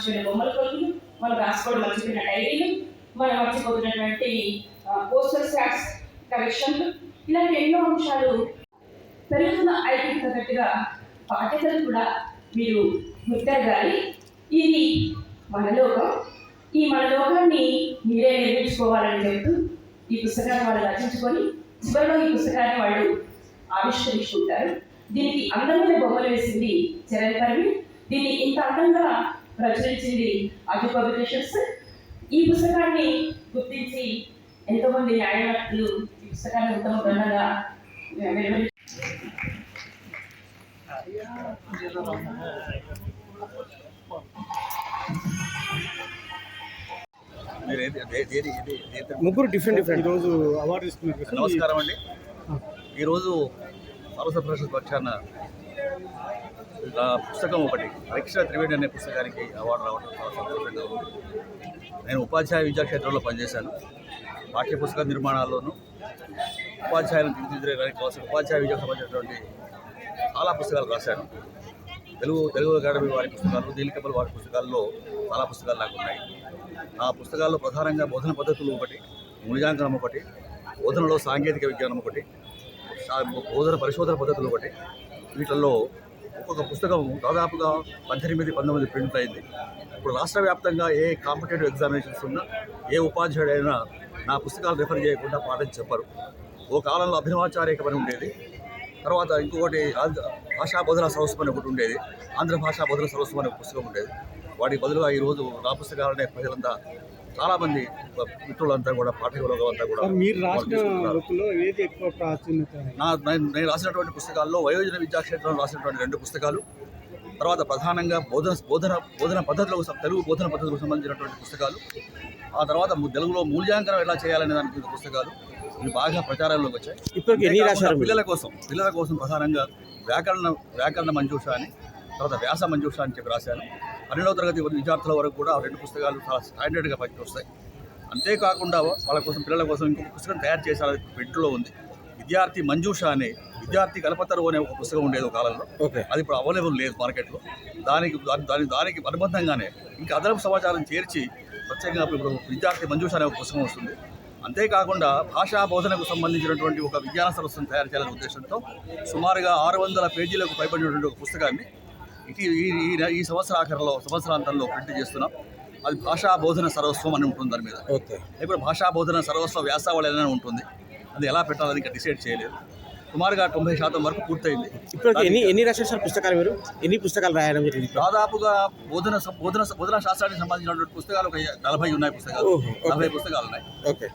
మర్చిపోయిన బొమ్మల కొలుపులు, మనం రాసుకోవడం మర్చిపోయిన డైరీలు, మనం మర్చిపోతున్నటువంటి పోస్టల్ స్టాట్స్ కలెక్షన్లు, ఇలాంటి ఎన్నో అంశాలు పెరుగుతున్న ఐటీకి తగ్గట్టుగా బాధ్యతలు కూడా మీరు గుర్తెరగాలి. ఇది మన లోకం, ఈ మన లోకాన్ని మీరే నిర్మించుకోవాలని చెప్తూ ఈ పుస్తకాన్ని వాళ్ళు రచించుకొని చివరిలో ఈ పుస్తకాన్ని వాళ్ళు ఆవిష్కరించుకుంటారు. దీనికి అందమైన బొమ్మలు వేసింది చరణ్ పర్వి. దీన్ని ఇంత అందంగా ప్రచురించింది ఆది పబ్లికేషన్స్. ఈ పుస్తకాన్ని గుర్తించి ఎంతోమంది న్యాయవాదులు ఈ పుస్తకాన్ని ఉత్తమ గ్రంథంగా ముగ్గురు డిఫరెంట్ ఈరోజు అవార్డు ఇస్తున్నారు. నమస్కారం అండి. ఈరోజు సర్వసభ పరిషత్ పక్షాన పుస్తకం ఒకటి పరీక్ష త్రివేణి అనే పుస్తకానికి అవార్డు రావడం చాలా సంతోషంగా ఉంది. నేను ఉపాధ్యాయ విద్యాక్షేత్రంలో పనిచేశాను. పాఠ్య పుస్తక నిర్మాణాల్లోనూ ఉపాధ్యాయులను తీర్చిదిద్దడానికి కోసం ఉపాధ్యాయ విద్యకు సంబంధించినటువంటి చాలా పుస్తకాలు రాశాను. తెలుగు అకాడమీ వారి పుస్తకాలు, నీలకమల్ వారి పుస్తకాల్లో చాలా పుస్తకాలు నాకు ఉన్నాయి. ఆ పుస్తకాల్లో ప్రధానంగా బోధన పద్ధతులు ఒకటి, మూల్యాంకనం ఒకటి, బోధనలో సాంకేతిక విజ్ఞానం ఒకటి, బోధన పరిశోధన పద్ధతులు ఒకటి. వీటిల్లో ఒక్కొక్క పుస్తకం దాదాపుగా 18-19 ప్రింట్ అయింది. ఇప్పుడు రాష్ట్ర వ్యాప్తంగా ఏ కాంపిటేటివ్ ఎగ్జామినేషన్స్ ఉన్నా ఏ ఉపాధ్యాయుడైనా నా పుస్తకాలు రిఫర్ చేయకుండా పాఠం చెప్పరు. ఓ కాలంలో అభినవాచార్య పని ఉండేది. తర్వాత ఇంకొకటి భాషా బోధన సర్వస్వం అని ఒకటి ఉండేది. ఆంధ్ర భాషా బోధన సర్వస్వం అనే పుస్తకం ఉండేది. వాటికి బదులుగా ఈరోజు నా పుస్తకాలనే ప్రజలంతా చాలామంది మిత్రులంతా కూడా పాఠకులు అంతా కూడా మీరు ఏది ఎక్కువ ప్రాచుర్యత? నేను రాసినటువంటి పుస్తకాల్లో వయోజన విద్యాక్షేత్రంలో రాసినటువంటి 2 పుస్తకాలు, తర్వాత ప్రధానంగా బోధన పద్ధతులకు తెలుగు బోధన పద్ధతులకు సంబంధించినటువంటి పుస్తకాలు, ఆ తర్వాత తెలుగులో మూల్యాంకనం ఎలా చేయాలనే దానికి పుస్తకాలు ఇవి బాగా ప్రచారంలోకి వచ్చాయి. ఇప్పుడు పిల్లల కోసం ప్రధానంగా వ్యాకరణ మంజూష అని, తర్వాత వ్యాస మంజూష అని చెప్పి రాశాను. 12వ తరగతి విద్యార్థుల వరకు కూడా 2 పుస్తకాలు చాలా స్టాండర్డ్గా పనికి వస్తాయి. అంతేకాకుండా వాళ్ళ కోసం పిల్లల కోసం ఇంకొక పుస్తకం తయారు చేశారు, పెట్టులో ఉంది. విద్యార్థి మంజూష అనే విద్యార్థి కలపతరు అనే ఒక పుస్తకం ఉండేది ఒక కాలంలో. అది ఇప్పుడు అవైలబుల్ లేదు మార్కెట్లో. దానికి అనుబంధంగానే ఇంకా అదనపు సమాచారం చేర్చి ప్రత్యేకంగా ఇప్పుడు విద్యార్థి మంజూష అనే ఒక పుస్తకం వస్తుంది. అంతేకాకుండా భాషా బోధనకు సంబంధించినటువంటి ఒక విజ్ఞాన సరస్సును తయారు చేయాలనే ఉద్దేశంతో సుమారుగా 600 పేజీలకు పైబడినటువంటి ఒక పుస్తకాన్ని ఈ సంవత్సరాంతంలో ప్రింట్ చేస్తున్నాం. అది భాషా బోధన సర్వస్వం అని ఉంటుంది. దాని మీద ఇప్పుడు భాషా బోధన సర్వస్వ వ్యాసావళి అనేది ఉంటుంది. అది ఎలా పెట్టాలని ఇంకా డిసైడ్ చేయలేదు. సుమారుగా 90% వరకు పూర్తయింది. ఇప్పుడు ఎన్ని రాశారు సార్ పుస్తకాలు? మీరు ఎన్ని పుస్తకాలు రాయడం జరిగింది? దాదాపుగా బోధన శాస్త్రానికి సంబంధించినటువంటి పుస్తకాలు ఒక 40 ఉన్నాయి. 40 పుస్తకాలు ఉన్నాయి.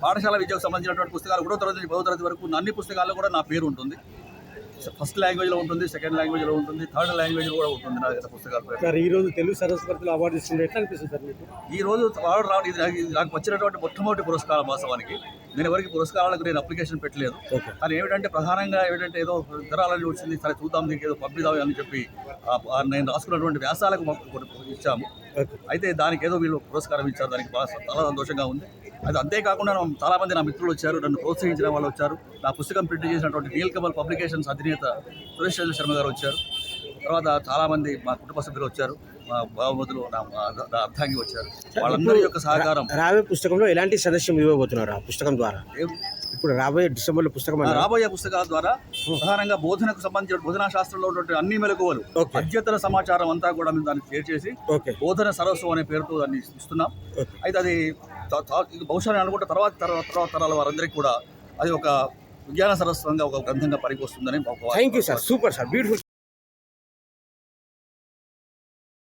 పాఠశాల విద్యకు సంబంధించినటువంటి పుస్తకాలు 10వ తరగతి వరకు అన్ని పుస్తకాల్లో కూడా నా పేరు ఉంటుంది. ఫస్ట్ లాంగ్వేజ్లో ఉంటుంది, సెకండ్ లాంగ్వేజ్లో ఉంటుంది, థర్డ్ లాంగ్వేజ్లో కూడా ఉంటుంది నా దగ్గర పుస్తకాలు. ఈరోజు తెలుగు సరస్వతిలో అవార్డు ఇస్తుంది, ఎట్లా అనిపిస్తుంది సార్ మీకు? ఈరోజు అవార్డు రావడం నాకు వచ్చినటువంటి మొట్టమొదటి పురస్కారం. వాస్తవానికి నేను ఎవరికి పురస్కారాలకు నేను అప్లికేషన్ పెట్టలేదు. కానీ ప్రధానంగా ఏదో ఉత్తరాలని వచ్చింది, సరే చూద్దాం దీనికి ఏదో పంపిద్దాం అని చెప్పి నేను రాసుకున్నటువంటి వ్యాసాలకు ఇచ్చాము. అయితే దానికి ఏదో వీళ్ళు పురస్కారం ఇచ్చారు. దానికి చాలా సంతోషంగా ఉంది. అది అంతేకాకుండా చాలామంది నా మిత్రులు వచ్చారు, నన్ను ప్రోత్సహించిన వాళ్ళు వచ్చారు. నా పుస్తకం ప్రింట్ చేసినటువంటి నీలకమల్ పబ్లికేషన్స్ అధినేత సురేష్ చంద్ర శర్మ గారు వచ్చారు. తర్వాత చాలామంది మా కుటుంబ సభ్యులు వచ్చారు, మా బావమతులు, నా అర్థాంగి వచ్చారు. వాళ్ళందరి యొక్క సహకారం. రాబోయే పుస్తకంలో ఎలాంటి సదస్యం ఇవ్వబోతున్నారు ఆ పుస్తకం ద్వారా? ఇప్పుడు రాబోయే డిసెంబర్లో రాబోయే పుస్తకాల ద్వారా ప్రధానంగా బోధనకు సంబంధించిన బోధనా శాస్త్రంలో ఉన్నటువంటి అన్ని మెలకువలు, అధ్యతన సమాచారం అంతా కూడా మేము దాన్ని షేర్ చేసి బోధన సరస్వం అనే పేరుతో దాన్ని ఇస్తున్నాం. అయితే అది బహుశా అనుకుంటే తర్వాత తరాల వారందరికీ కూడా అది ఒక విజ్ఞాన సరస్వంగా ఒక గ్రంథంగా పనికి వస్తుందని. Thank you sir, super sir, beautiful.